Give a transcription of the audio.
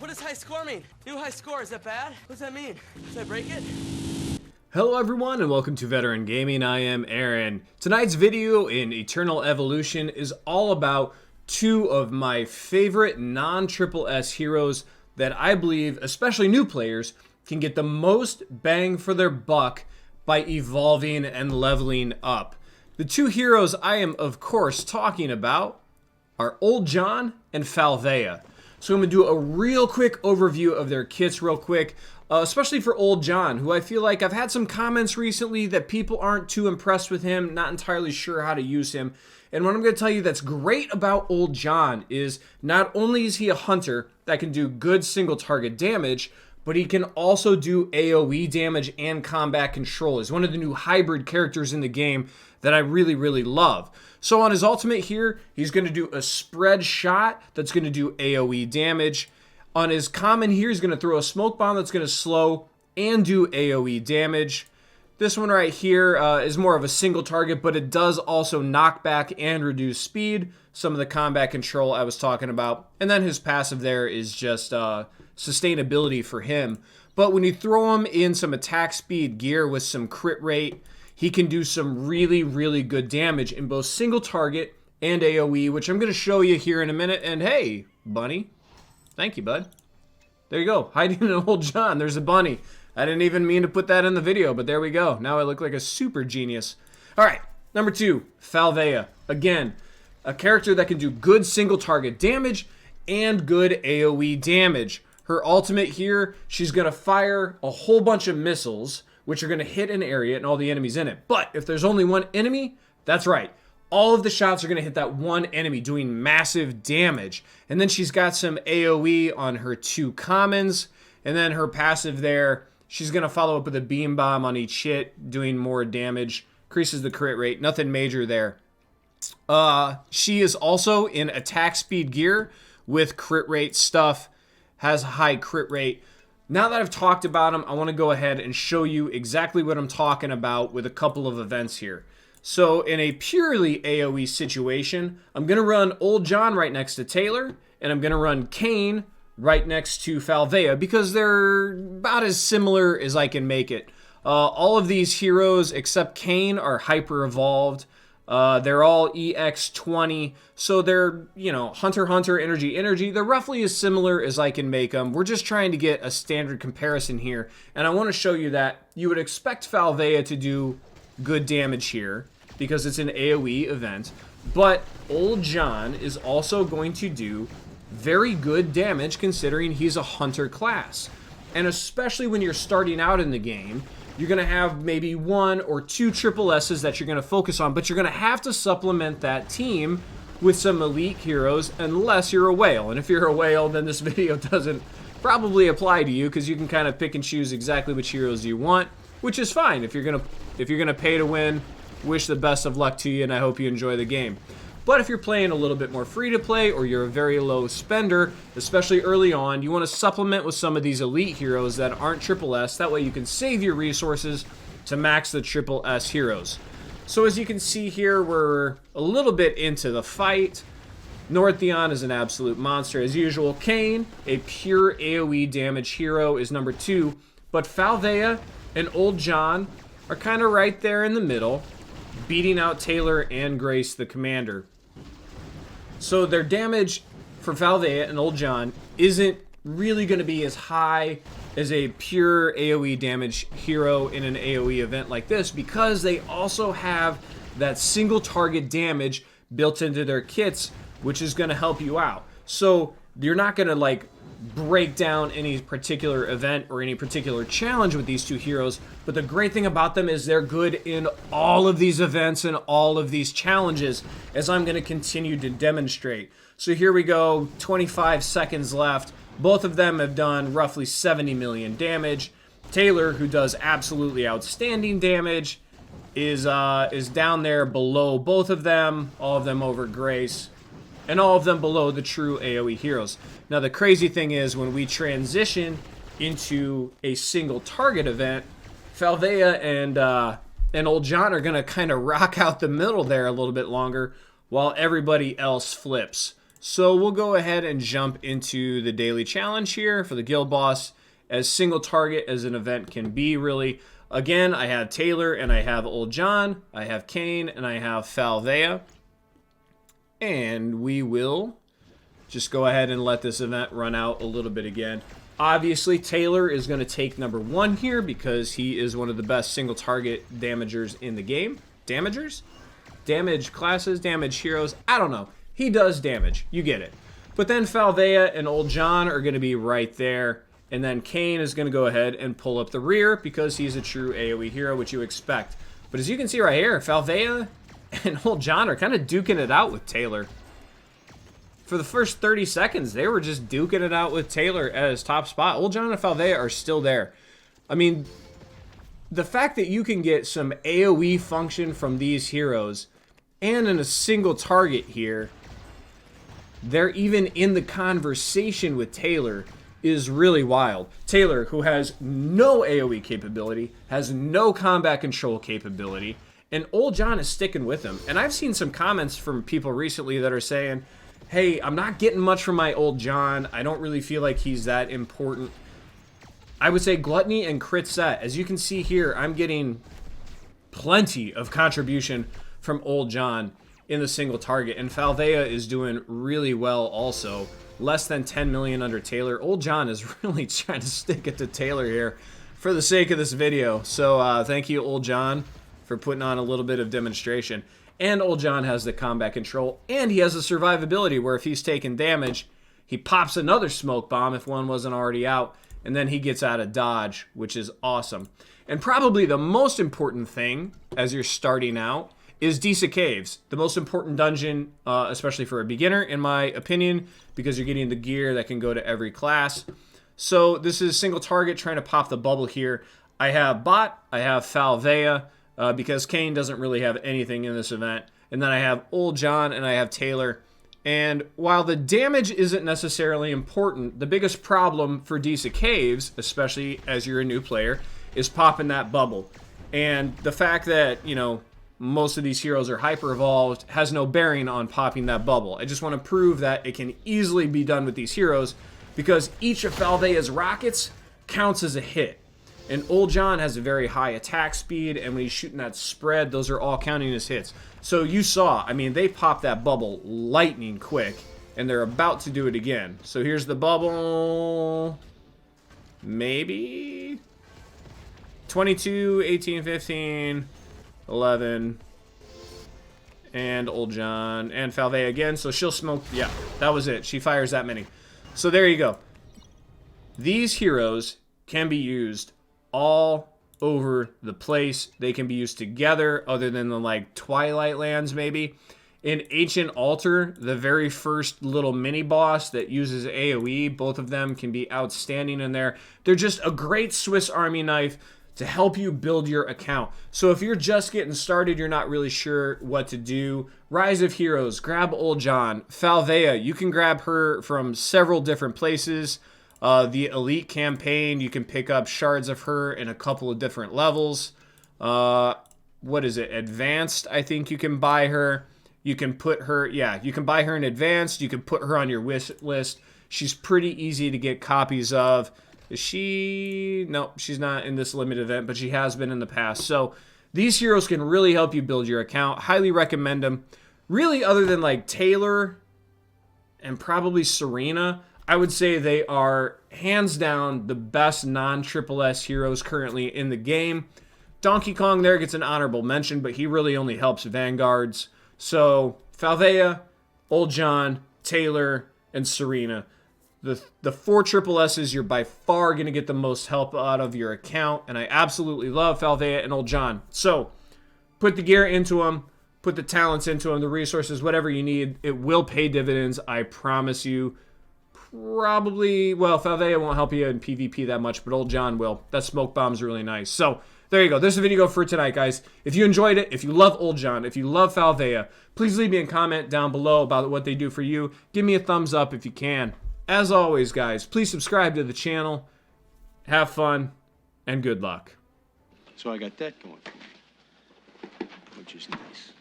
What does high score mean? New high score, is that bad? What does that mean? Should I break it? Hello everyone and welcome to Veteran Gaming. I am Aaron. Tonight's video in Eternal Evolution is all about two of my favorite non-triple S heroes that I believe, especially new players, can get the most bang for their buck by evolving and leveling up. The two heroes I am of course talking about are Old John and Falvea. So I'm going to do a real quick overview of their kits real quick, especially for Old John, who I feel like I've had some comments recently that people aren't too impressed with him, not entirely sure how to use him. And what I'm going to tell you that's great about Old John is not only is he a hunter that can do good single target damage, but he can also do AoE damage and combat control. He's one of the new hybrid characters in the game that I really love. So on his ultimate here, he's going to do a spread shot that's going to do AoE damage. On his common here, he's going to throw a smoke bomb that's going to slow and do AoE damage. This one right here is more of a single target, but it does also knock back and reduce speed. Some of the combat control I was talking about. And then his passive there is just sustainability for him. But when you throw him in some attack speed gear with some crit rate, he can do some really good damage in both single target and AoE, which I'm going to show you here in a minute. And hey, bunny. Thank you, bud. There you go. Hiding in Old John. There's a bunny. I didn't even mean to put that in the video, but there we go. Now I look like a super genius. All right, number 2, Falvea. Again, a character that can do good single target damage and good AoE damage. Her ultimate here, she's going to fire a whole bunch of missiles, which are going to hit an area and all the enemies in it. But if there's only one enemy, that's right. All of the shots are going to hit that one enemy, doing massive damage. And then she's got some AoE on her 2 commons. And then her passive there, she's going to follow up with a beam bomb on each hit, doing more damage. Increases the crit rate. Nothing major there. She is also in attack speed gear with crit rate stuff. Has a high crit rate. Now that I've talked about him, I want to go ahead and show you exactly what I'm talking about with a couple of events here. So in a purely AoE situation, I'm going to run Old John right next to Taylor, and I'm going to run Kane right next to Falvea because they're about as similar as I can make it. All of these heroes except Kane are hyper evolved. They're all EX20, so they're, you know, Hunter, Energy. They're roughly as similar as I can make them. We're just trying to get a standard comparison here, and I want to show you that you would expect Falvea to do good damage here because it's an AoE event, but Old John is also going to do very good damage considering he's a hunter class. And especially when you're starting out in the game, you're going to have maybe 1 or 2 triple S's that you're going to focus on, but you're going to have to supplement that team with some elite heroes unless you're a whale. And if you're a whale, then this video doesn't probably apply to you because you can kind of pick and choose exactly which heroes you want, which is fine. If you're going to pay to win, wish the best of luck to you, and I hope you enjoy the game. But if you're playing a little bit more free to play or you're a very low spender, especially early on, you want to supplement with some of these elite heroes that aren't triple S. That way you can save your resources to max the triple S heroes. So as you can see here, we're a little bit into the fight. Northeon is an absolute monster as usual. Kane, a pure AoE damage hero, is number 2. But Falvea and Old John are kind of right there in the middle, beating out Taylor and Grace the commander. So their damage for Falvea and Old John isn't really going to be as high as a pure AoE damage hero in an AoE event like this because they also have that single target damage built into their kits, which is going to help you out. So you're not going to like break down any particular event or any particular challenge with these two heroes, but the great thing about them is they're good in all of these events and all of these challenges, as I'm going to continue to demonstrate. So here we go, 25 seconds left. Both of them have done roughly 70 million damage. Taylor, who does absolutely outstanding damage, is down there below both of them, all of them over Grace, and all of them below the true AoE heroes. Now the crazy thing is when we transition into a single target event, Falvea and Old John are going to kind of rock out the middle there a little bit longer while everybody else flips. So we'll go ahead and jump into the daily challenge here for the guild boss. As single target as an event can be, really. Again, I have Taylor and I have Old John. I have Kane and I have Falvea. And we will just go ahead and let this event run out a little bit again. Obviously, Taylor is going to take number 1 here because he is one of the best single target damagers in the game. Damagers? Damage classes, damage heroes, I don't know. He does damage, you get it. But then Falvea and Old John are going to be right there. And then Kane is going to go ahead and pull up the rear because he's a true AoE hero, which you expect. But as you can see right here, Falvea and Old John are kind of duking it out with Taylor. For the first 30 seconds, they were just duking it out with Taylor at his top spot. Old John and Falvea are still there. I mean, the fact that you can get some AoE function from these heroes and in a single target here, they're even in the conversation with Taylor, is really wild. Taylor, who has no AoE capability, has no combat control capability, and Old John is sticking with him. And I've seen some comments from people recently that are saying, hey, I'm not getting much from my Old John. I don't really feel like he's that important. I would say Gluttony and Crit Set. As you can see here, I'm getting plenty of contribution from Old John in the single target. And Falvea is doing really well also. Less than 10 million under Taylor. Old John is really trying to stick it to Taylor here for the sake of this video. So thank you, Old John, for putting on a little bit of demonstration. And Old John has the combat control, and he has the survivability where if he's taking damage, he pops another smoke bomb if one wasn't already out, and then he gets out of dodge, which is awesome. And probably the most important thing as you're starting out is Disa Caves, the most important dungeon, especially for a beginner, in my opinion, because you're getting the gear that can go to every class. So this is single target trying to pop the bubble here. I have Bot, I have Falvea, because Kane doesn't really have anything in this event. And then I have Old John and I have Taylor. And while the damage isn't necessarily important, the biggest problem for Disa Caves, especially as you're a new player, is popping that bubble. And the fact that, you know, most of these heroes are hyper evolved has no bearing on popping that bubble. I just want to prove that it can easily be done with these heroes because each of Falvea's rockets counts as a hit. And Old John has a very high attack speed, and when he's shooting that spread, those are all counting as hits. So you saw, I mean, they popped that bubble lightning quick, and they're about to do it again. So here's the bubble. Maybe 22, 18, 15, 11, and Old John, and Falvea again. So she'll smoke, yeah, that was it. She fires that many. So there you go. These heroes can be used all over the place. They can be used together other than the like Twilight Lands maybe. In Ancient Altar, the very first little mini boss that uses AoE, both of them can be outstanding in there. They're just a great Swiss Army knife to help you build your account. So if you're just getting started, you're not really sure what to do, Rise of Heroes, grab Old John. Falvea, you can grab her from several different places. The Elite campaign, you can pick up shards of her in a couple of different levels. What is it? Advanced, I think you can buy her. You can put her, yeah, you can buy her in Advanced. You can put her on your wish list. She's pretty easy to get copies of. Is she? No, she's not in this limited event, but she has been in the past. So these heroes can really help you build your account. Highly recommend them. Really, other than like Taylor and probably Serena, I would say they are hands down the best non-triple S heroes currently in the game. Donkey Kong there gets an honorable mention, but he really only helps Vanguards. So Falvea, Old John, Taylor, and Serena. The 4 triple S's, you're by far going to get the most help out of your account, and I absolutely love Falvea and Old John. So put the gear into them, put the talents into them, the resources, whatever you need. It will pay dividends, I promise you. Probably, well, Falvea won't help you in PvP that much, but Old John will. That smoke bomb's really nice. So there you go. There's the video for tonight, guys. If you enjoyed it, if you love Old John, if you love Falvea, please leave me a comment down below about what they do for you. Give me a thumbs up if you can. As always, guys, please subscribe to the channel. Have fun, and good luck. So I got that going for me, which is nice.